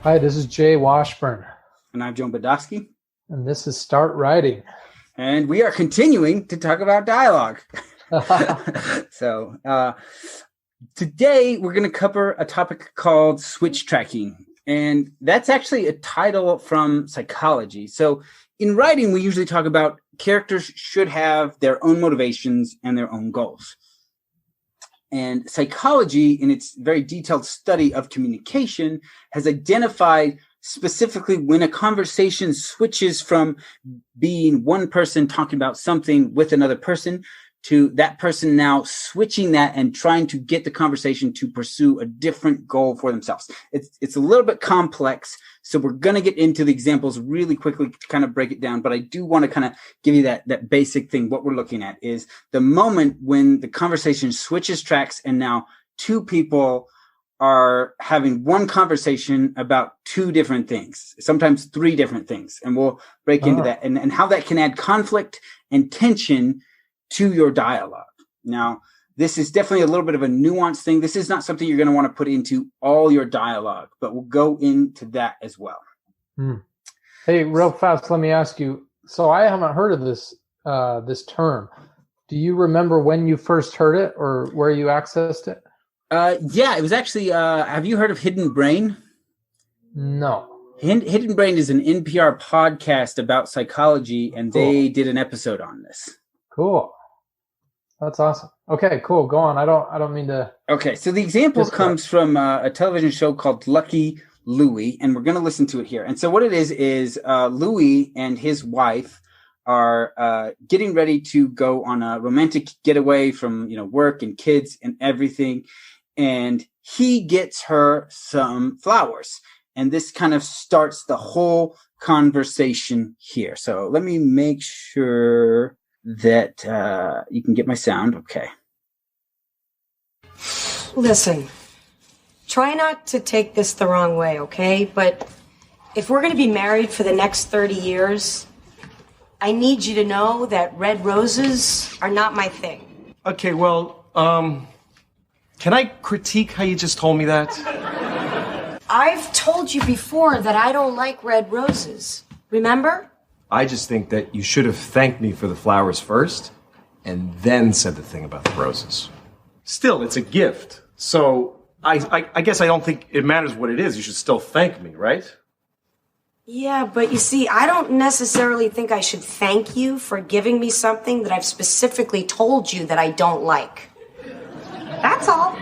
Hi, this is Jay Washburn. And I'm Joan Badowski. And this is Start Writing. And we are continuing to talk about dialogue. So today we're going to cover a topic called Switchtracking. And that's actually a title from psychology. So in writing, we usually talk about characters should have their own motivations and their own goals. And psychology, in its very detailed study of communication, has identified specifically when a conversation switches from being one person talking about something with another person to that person now switching that and trying to get the conversation to pursue a different goal for themselves. It's a little bit complex, so we're going to get into the examples really quickly to kind of break it down, but I do want to kind of give you that basic thing. What we're looking at is the moment when the conversation switches tracks and now two people are having one conversation about two different things, sometimes three different things, and we'll break into that and how that can add conflict and tension to your dialogue. Now, this is definitely a little bit of a nuanced thing. This is not something you're going to want to put into all your dialogue, but we'll go into that as well. Hey, real fast, let me ask you. So I haven't heard of this term. Do you remember when you first heard it or where you accessed it? Yeah, it was actually, have you heard of Hidden Brain? No. Hidden Brain is an NPR podcast about psychology, and they did an episode on this. Cool. That's awesome. Okay, cool. Go on. I don't mean to. Okay, so the example comes from a television show called Lucky Louie, and we're going to listen to it here. And so what it is Louie and his wife are getting ready to go on a romantic getaway from work and kids and everything, and he gets her some flowers, and this kind of starts the whole conversation here. So let me make sure that you can get my sound. Okay. Listen, try not to take this the wrong way, okay? But if we're going to be married for the next 30 years, I need you to know that red roses are not my thing. Okay, well, can I critique how you just told me that? I've told you before that I don't like red roses. Remember? I just think that you should have thanked me for the flowers first and then said the thing about the roses. Still, it's a gift. So I guess I don't think it matters what it is. You should still thank me, right? Yeah, but you see, I don't necessarily think I should thank you for giving me something that I've specifically told you that I don't like. That's all.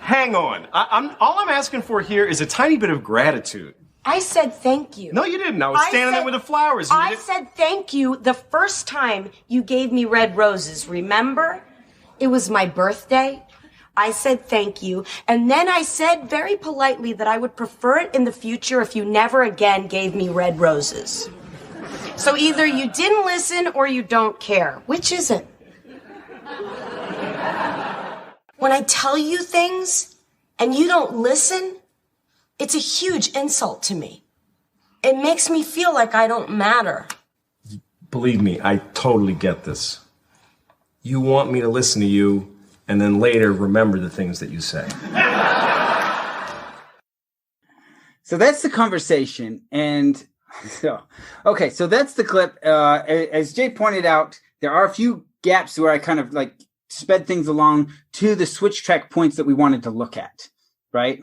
Hang on. All I'm asking for here is a tiny bit of gratitude. I said thank you. No, you didn't. I was standing there with the flowers. I said thank you the first time you gave me red roses. Remember? It was my birthday. I said thank you. And then I said very politely that I would prefer it in the future if you never again gave me red roses. So either you didn't listen or you don't care. Which is it? When I tell you things and you don't listen, it's a huge insult to me. It makes me feel like I don't matter. Believe me, I totally get this. You want me to listen to you and then later remember the things that you say. So that's the conversation. And so that's the clip. As Jay pointed out, there are a few gaps where I kind of like sped things along to the switch track points that we wanted to look at, right?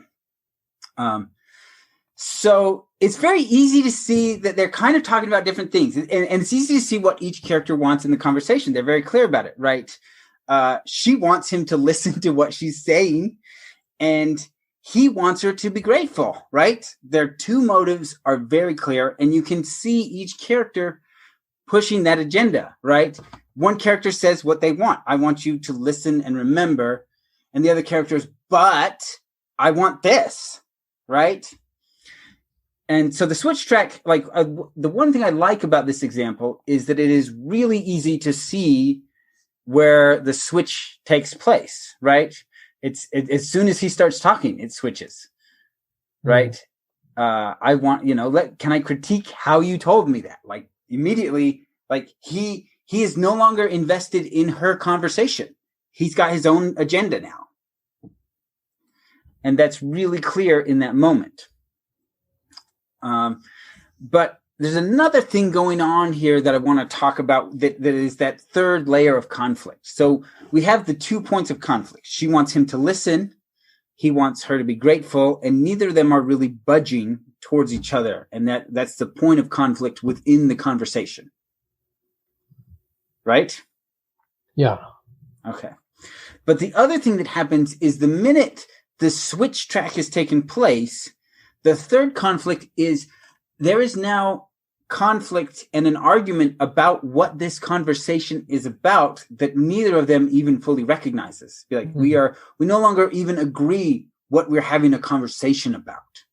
So it's very easy to see that they're kind of talking about different things. And it's easy to see what each character wants in the conversation. They're very clear about it, right? She wants him to listen to what she's saying, and he wants her to be grateful, right? Their two motives are very clear, and you can see each character pushing that agenda, right? One character says what they want. I want you to listen and remember. And the other character is, but I want this, right? And so the switch track, the one thing I like about this example is that it is really easy to see where the switch takes place, right? As soon as he starts talking, it switches, right? I want, can I critique how you told me that? Like immediately, like he is no longer invested in her conversation. He's got his own agenda now. And that's really clear in that moment. But there's another thing going on here that I want to talk about that is that third layer of conflict. So we have the 2 points of conflict. She wants him to listen. He wants her to be grateful, and neither of them are really budging towards each other. And that's the point of conflict within the conversation. Right? Yeah. Okay. But the other thing that happens is the minute the switch track has taken place, the third conflict is there is now conflict and an argument about what this conversation is about that neither of them even fully recognizes. Be like, we no longer even agree what we're having a conversation about.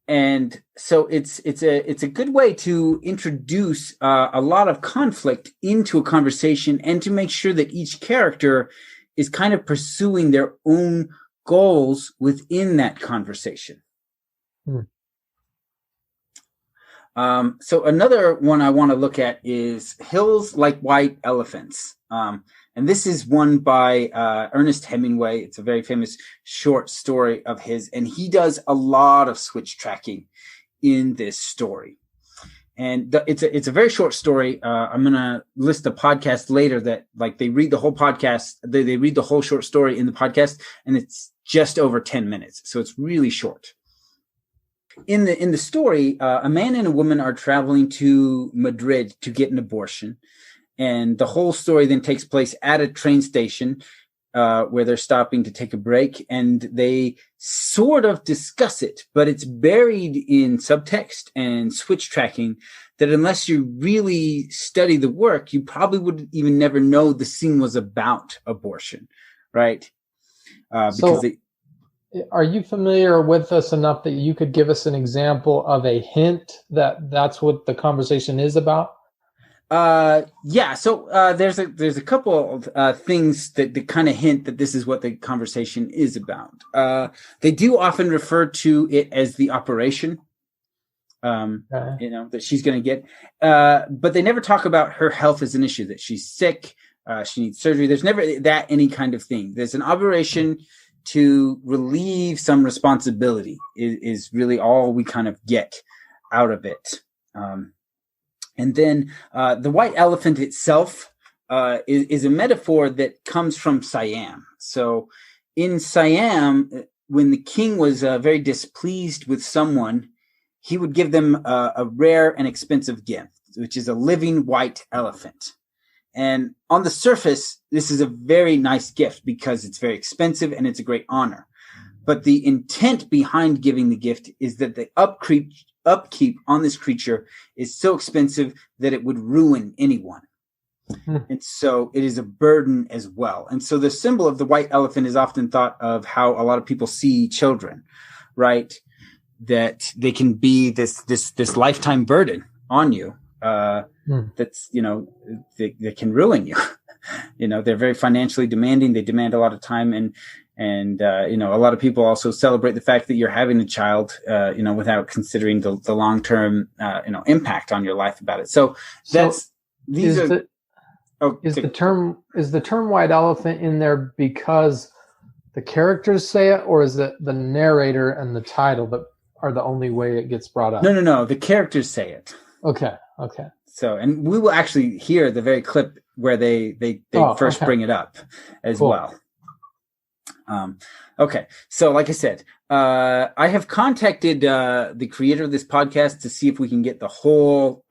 And so it's a good way to introduce a lot of conflict into a conversation and to make sure that each character is kind of pursuing their own goals within that conversation. So another one I want to look at is Hills Like White Elephants. And this is one by Ernest Hemingway. It's a very famous short story of his. And he does a lot of switch tracking in this story. And it's a very short story. I'm going to list a podcast later that like they read the whole podcast. They read the whole short story in the podcast, and it's just over 10 minutes. So it's really short. In the story, a man and a woman are traveling to Madrid to get an abortion. And the whole story then takes place at a train station where they're stopping to take a break. And they sort of discuss it, but it's buried in subtext and switch tracking that unless you really study the work, you probably would even never know the scene was about abortion, right? Are you familiar with this enough that you could give us an example of a hint that that's what the conversation is about? Yeah. So there's a couple of things that kind of hint that this is what the conversation is about. They do often refer to it as the operation, that she's going to get. But they never talk about her health as an issue, that she's sick, she needs surgery. There's never any kind of thing. There's an operation to relieve some responsibility is really all we kind of get out of it. And then the white elephant itself is a metaphor that comes from Siam. So in Siam, when the king was very displeased with someone, he would give them a rare and expensive gift, which is a living white elephant. And on the surface, this is a very nice gift because it's very expensive and it's a great honor. But the intent behind giving the gift is that the upkeep on this creature is so expensive that it would ruin anyone. And so it is a burden as well. And so the symbol of the white elephant is often thought of how a lot of people see children, right? That they can be this lifetime burden on you. That's, that can ruin you. They're very financially demanding. They demand a lot of time. And a lot of people also celebrate the fact that you're having a child, without considering the long-term, impact on your life about it. So is the term white elephant in there because the characters say it, or is it the narrator and the title that are the only way it gets brought up? No. The characters say it. Okay. So, and we will actually hear the very clip where they first bring it up as well. Okay. So like I said, I have contacted the creator of this podcast to see if we can get the whole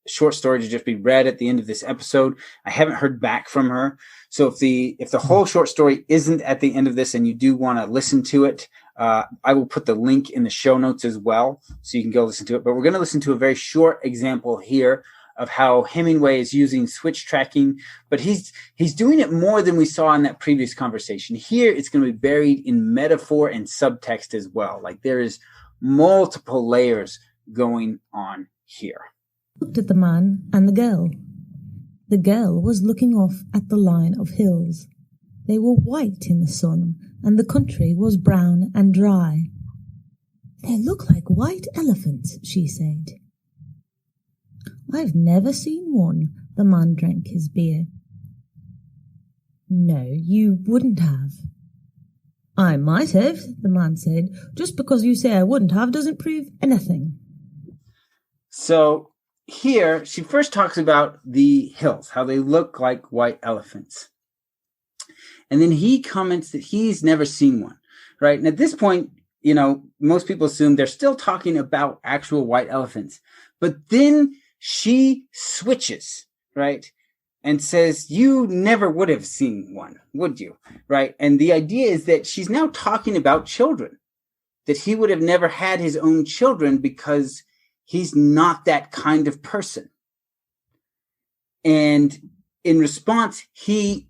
short story to just be read at the end of this episode. I haven't heard back from her. So if the whole short story isn't at the end of this and you do want to listen to it, I will put the link in the show notes as well, so you can go listen to it. But we're going to listen to a very short example here of how Hemingway is using switch tracking, but he's doing it more than we saw in that previous conversation. Here, it's going to be buried in metaphor and subtext as well. Like there is multiple layers going on here. Looked at the man and the girl. The girl was looking off at the line of hills. They were white in the sun, and the country was brown and dry. They look like white elephants, she said. I've never seen one. The man drank his beer. No, you wouldn't have. I might have, the man said. Just because you say I wouldn't have doesn't prove anything. So here, she first talks about the hills, how they look like white elephants. And then he comments that he's never seen one, right? And at this point, most people assume they're still talking about actual white elephants. But then she switches, right? And says, you never would have seen one, would you? Right? And the idea is that she's now talking about children, that he would have never had his own children because he's not that kind of person. And in response, he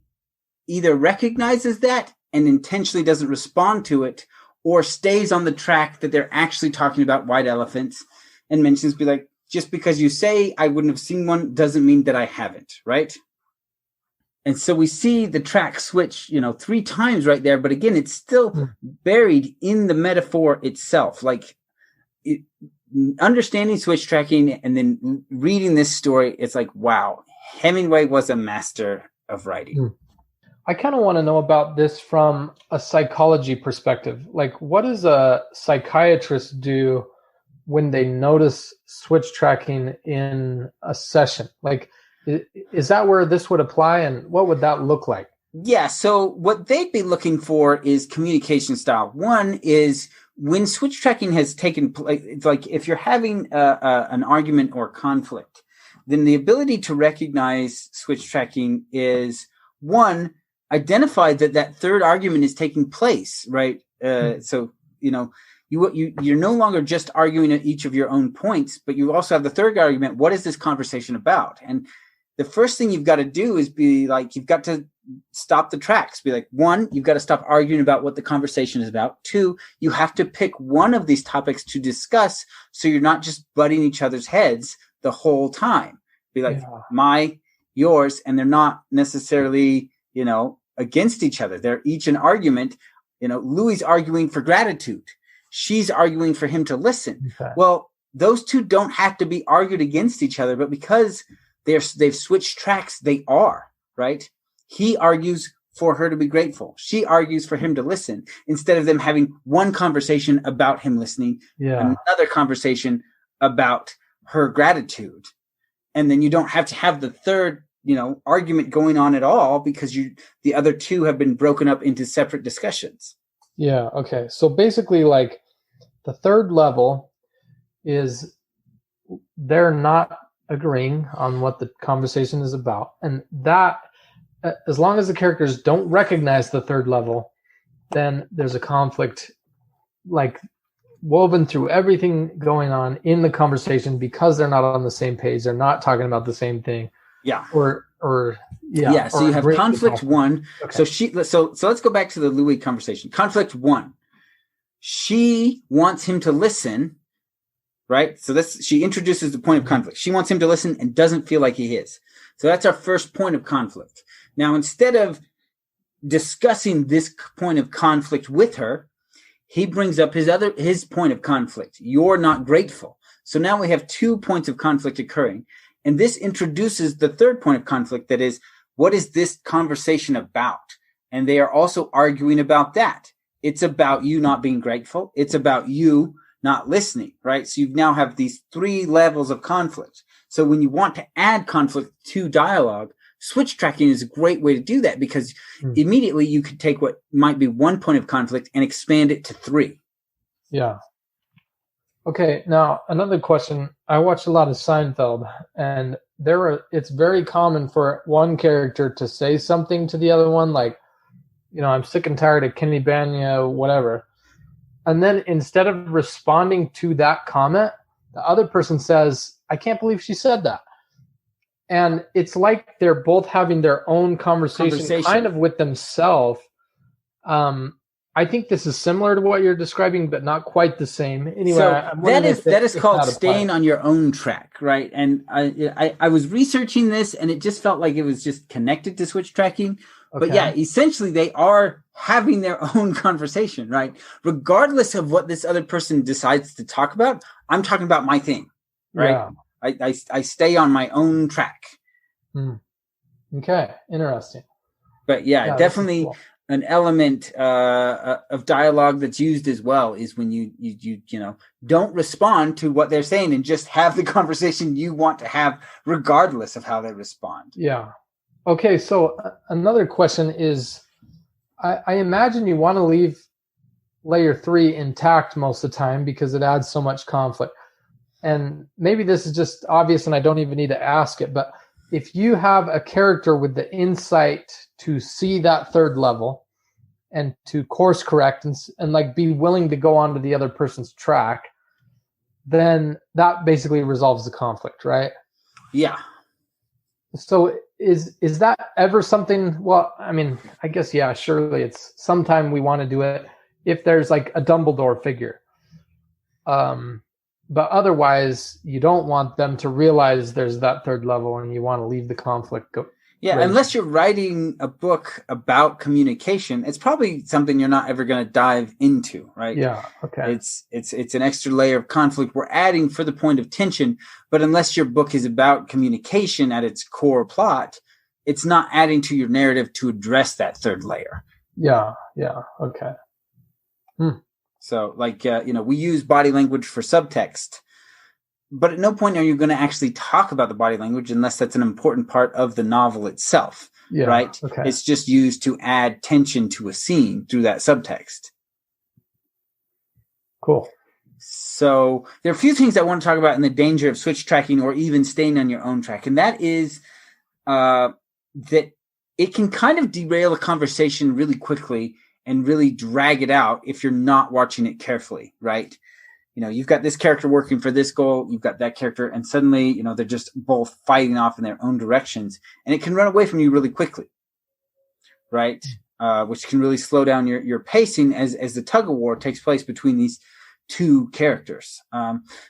either recognizes that and intentionally doesn't respond to it, or stays on the track that they're actually talking about white elephants and mentions, be like, just because you say I wouldn't have seen one doesn't mean that I haven't, right? And so we see the track switch, 3 times right there. But again, it's still buried in the metaphor itself. Understanding switch tracking and then reading this story, it's like, wow, Hemingway was a master of writing. I kind of want to know about this from a psychology perspective. Like, what does a psychiatrist do when they notice switch tracking in a session? Like, is that where this would apply, and what would that look like? Yeah, so what they'd be looking for is communication style. One is when switch tracking has taken place, it's like if you're having an argument or conflict, then the ability to recognize switch tracking is, one, identify that third argument is taking place, right? So, you're no longer just arguing at each of your own points, but you also have the third argument. What is this conversation about? And the first thing you've got to do is be like, you've got to stop the tracks. Be like, 1, you've got to stop arguing about what the conversation is about. 2, you have to pick one of these topics to discuss, so you're not just butting each other's heads the whole time. Be like, my, yours, and they're not necessarily, against each other. They're each an argument. Louis arguing for gratitude. She's arguing for him to listen. Okay. Well, those two don't have to be argued against each other, but because they've switched tracks, they are, right? He argues for her to be grateful. She argues for him to listen, instead of them having one conversation about him listening, another conversation about her gratitude. And then you don't have to have the third, argument going on at all, because the other two have been broken up into separate discussions. Yeah. Okay. So basically, like, the third level is they're not agreeing on what the conversation is about. And that, as long as the characters don't recognize the third level, then there's a conflict, like, woven through everything going on in the conversation, because they're not on the same page. They're not talking about the same thing. Yeah. So you have conflict 1. Okay. So let's go back to the Louis conversation. Conflict 1. She wants him to listen, right? So she introduces the point of conflict. She wants him to listen and doesn't feel like he is. So that's our first point of conflict. Now, instead of discussing this point of conflict with her, he brings up his point of conflict. You're not grateful. So now we have 2 points of conflict occurring. And this introduces the third point of conflict, that is, what is this conversation about? And they are also arguing about that. It's about you not being grateful. It's about you not listening, right? So you now have these 3 levels of conflict. So when you want to add conflict to dialogue, switch tracking is a great way to do that, because immediately you could take what might be 1 point of conflict and expand it to 3. Yeah. Okay, now another question. I watch a lot of Seinfeld, and it's very common for one character to say something to the other one, like, I'm sick and tired of Kenny Banya, whatever. And then instead of responding to that comment, the other person says, I can't believe she said that. And it's like they're both having their own conversation. Kind of with themselves. I think this is similar to what you're describing, but not quite the same. Anyway, so that is called staying on your own track, right? And I was researching this, and it just felt like it was just connected to switch tracking. Okay. But yeah, essentially they are having their own conversation, right? Regardless of what this other person decides to talk about, I'm talking about my thing, right? Yeah. I stay on my own track. Okay, interesting. But yeah, definitely. Cool. an element of dialogue that's used as well is when you don't respond to what they're saying and just have the conversation you want to have regardless of how they respond. Yeah. Okay, so another question is, I imagine you want to leave layer 3 intact most of the time because it adds so much conflict. And maybe this is just obvious and I don't even need to ask it, but if you have a character with the insight to see that third level and to course correct and like be willing to go onto the other person's track, then that basically resolves the conflict, right? Yeah. So is that ever something? Well, I mean, I guess, yeah, surely it's sometime we want to do it if there's like a Dumbledore figure. But otherwise, you don't want them to realize there's that third level and you want to leave the conflict go. Yeah, unless you're writing a book about communication, it's probably something you're not ever going to dive into, right? Yeah, okay. It's an extra layer of conflict we're adding for the point of tension, but unless your book is about communication at its core plot, it's not adding to your narrative to address that third layer. Yeah, okay. So, like, we use body language for subtext, but at no point are you going to actually talk about the body language unless that's an important part of the novel itself, right? Okay. It's just used to add tension to a scene through that subtext. Cool. So there are a few things I want to talk about in the danger of switch tracking or even staying on your own track, and that is that it can kind of derail a conversation really quickly and really drag it out if you're not watching it carefully, right? You've got this character working for this goal, you've got that character, and suddenly, they're just both fighting off in their own directions, and it can run away from you really quickly, right? Which can really slow down your pacing as the tug of war takes place between these two characters.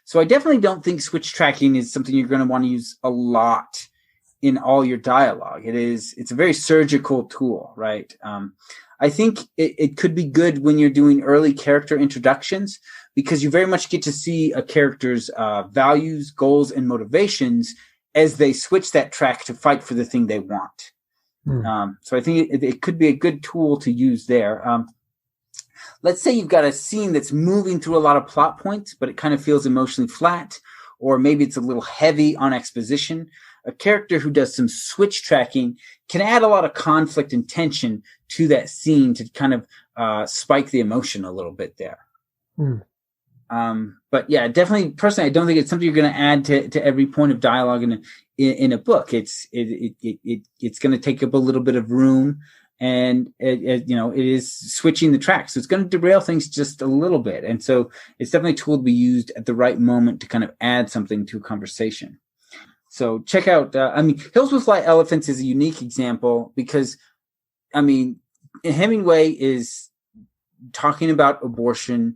So I definitely don't think switch tracking is something you're going to want to use a lot in all your dialogue. It's a very surgical tool, right? I think it could be good when you're doing early character introductions because you very much get to see a character's values, goals, and motivations as they switch that track to fight for the thing they want. So I think it could be a good tool to use there. Let's say you've got a scene that's moving through a lot of plot points, but it kind of feels emotionally flat, or maybe it's a little heavy on exposition. A character who does some switch tracking can add a lot of conflict and tension to that scene to kind of spike the emotion a little bit there. But yeah, definitely, personally, I don't think it's something you're going to add to every point of dialogue in a book. It's going to take up a little bit of room, and it is switching the tracks. So it's going to derail things just a little bit. And so it's definitely a tool to be used at the right moment to kind of add something to a conversation. So check out, Hills with Fly Elephants is a unique example because, Hemingway is talking about abortion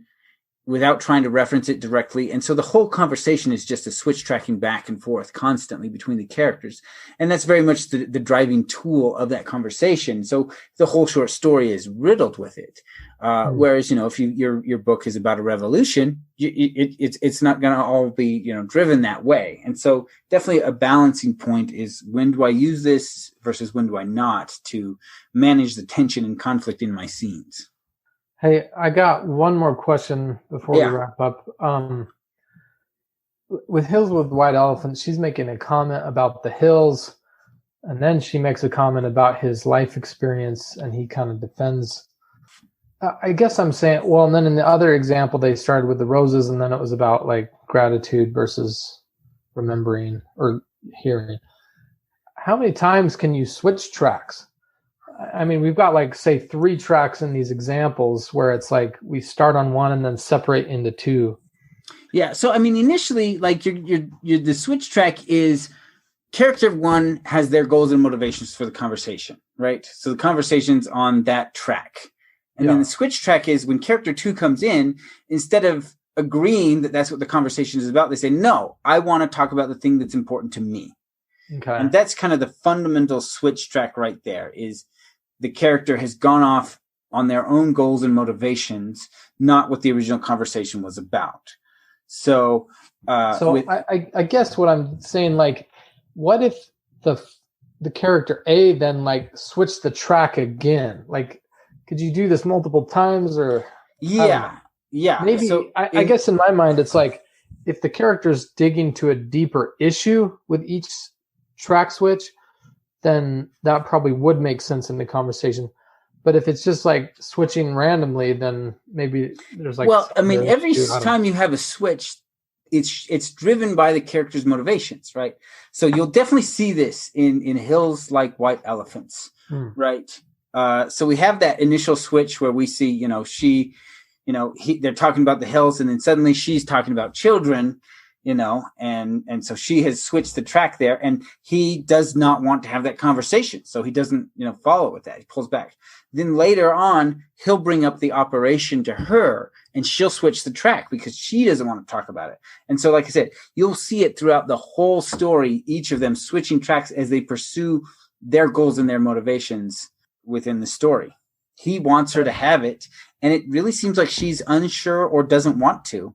without trying to reference it directly. And so the whole conversation is just a switch tracking back and forth constantly between the characters. And that's very much the driving tool of that conversation. So the whole short story is riddled with it. Whereas, if your book is about a revolution, it's not going to all be, driven that way. And so definitely a balancing point is, when do I use this versus when do I not, to manage the tension and conflict in my scenes? Hey, I got one more question before we wrap up. With Hills with White Elephants, she's making a comment about the hills, and then she makes a comment about his life experience, and he kind of defends. I guess I'm saying, well, and then in the other example, they started with the roses, and then it was about like gratitude versus remembering or hearing. How many times can you switch tracks? We've got like, say, 3 tracks in these examples where it's like we start on one and then separate into 2. Yeah. So, initially, like the switch track is character 1 has their goals and motivations for the conversation, right? So the conversation's on that track. And then the switch track is when character 2 comes in, instead of agreeing that that's what the conversation is about, they say, no, I want to talk about the thing that's important to me. Okay. And that's kind of the fundamental switch track right there, is the character has gone off on their own goals and motivations, not what the original conversation was about. So, I guess what I'm saying, like, what if the character A then like switched the track again? Like, could you do this multiple times, or Yeah. maybe I guess in my mind it's like if the character's digging to a deeper issue with each track switch, then that probably would make sense in the conversation. But if it's just like switching randomly, then maybe there's like every time you have a switch, it's driven by the character's motivations, right? So you'll definitely see this in Hills Like White Elephants, right? So we have that initial switch where we see, they're talking about the hills, and then suddenly she's talking about children, and so she has switched the track there, and he does not want to have that conversation. So he doesn't, follow with that. He pulls back. Then later on, he'll bring up the operation to her, and she'll switch the track because she doesn't want to talk about it. And so, like I said, you'll see it throughout the whole story, each of them switching tracks as they pursue their goals and their motivations within the story. He wants her to have it, and it really seems like she's unsure or doesn't want to.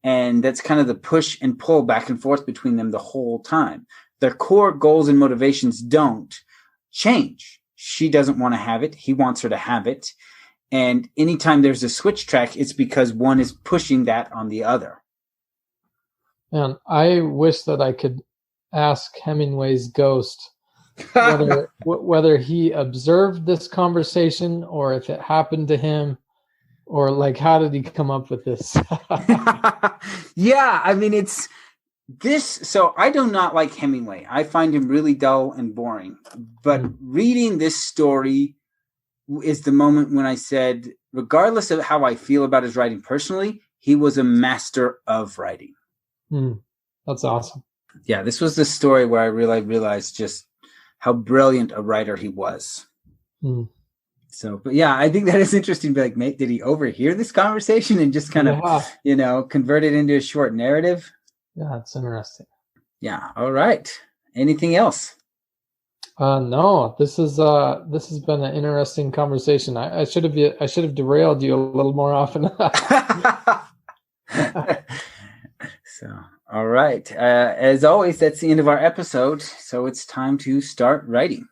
And that's kind of the push and pull back and forth between them the whole time. Their core goals and motivations don't change. She doesn't want to have it. He wants her to have it. And anytime there's a switch track, it's because one is pushing that on the other. And I wish that I could ask Hemingway's ghost whether he observed this conversation or if it happened to him, or like, how did he come up with this? Yeah, I mean, it's this. So I do not like Hemingway. I find him really dull and boring. But reading this story is the moment when I said, regardless of how I feel about his writing personally, he was a master of writing. That's awesome. Yeah, this was the story where I realized just how brilliant a writer he was. So, but yeah, I think that is interesting. Like, mate, did he overhear this conversation and just kind of, convert it into a short narrative? Yeah, it's interesting. Yeah. All right. Anything else? No, this has been an interesting conversation. I should have derailed you a little more often. So, all right. As always, that's the end of our episode. So it's time to start writing.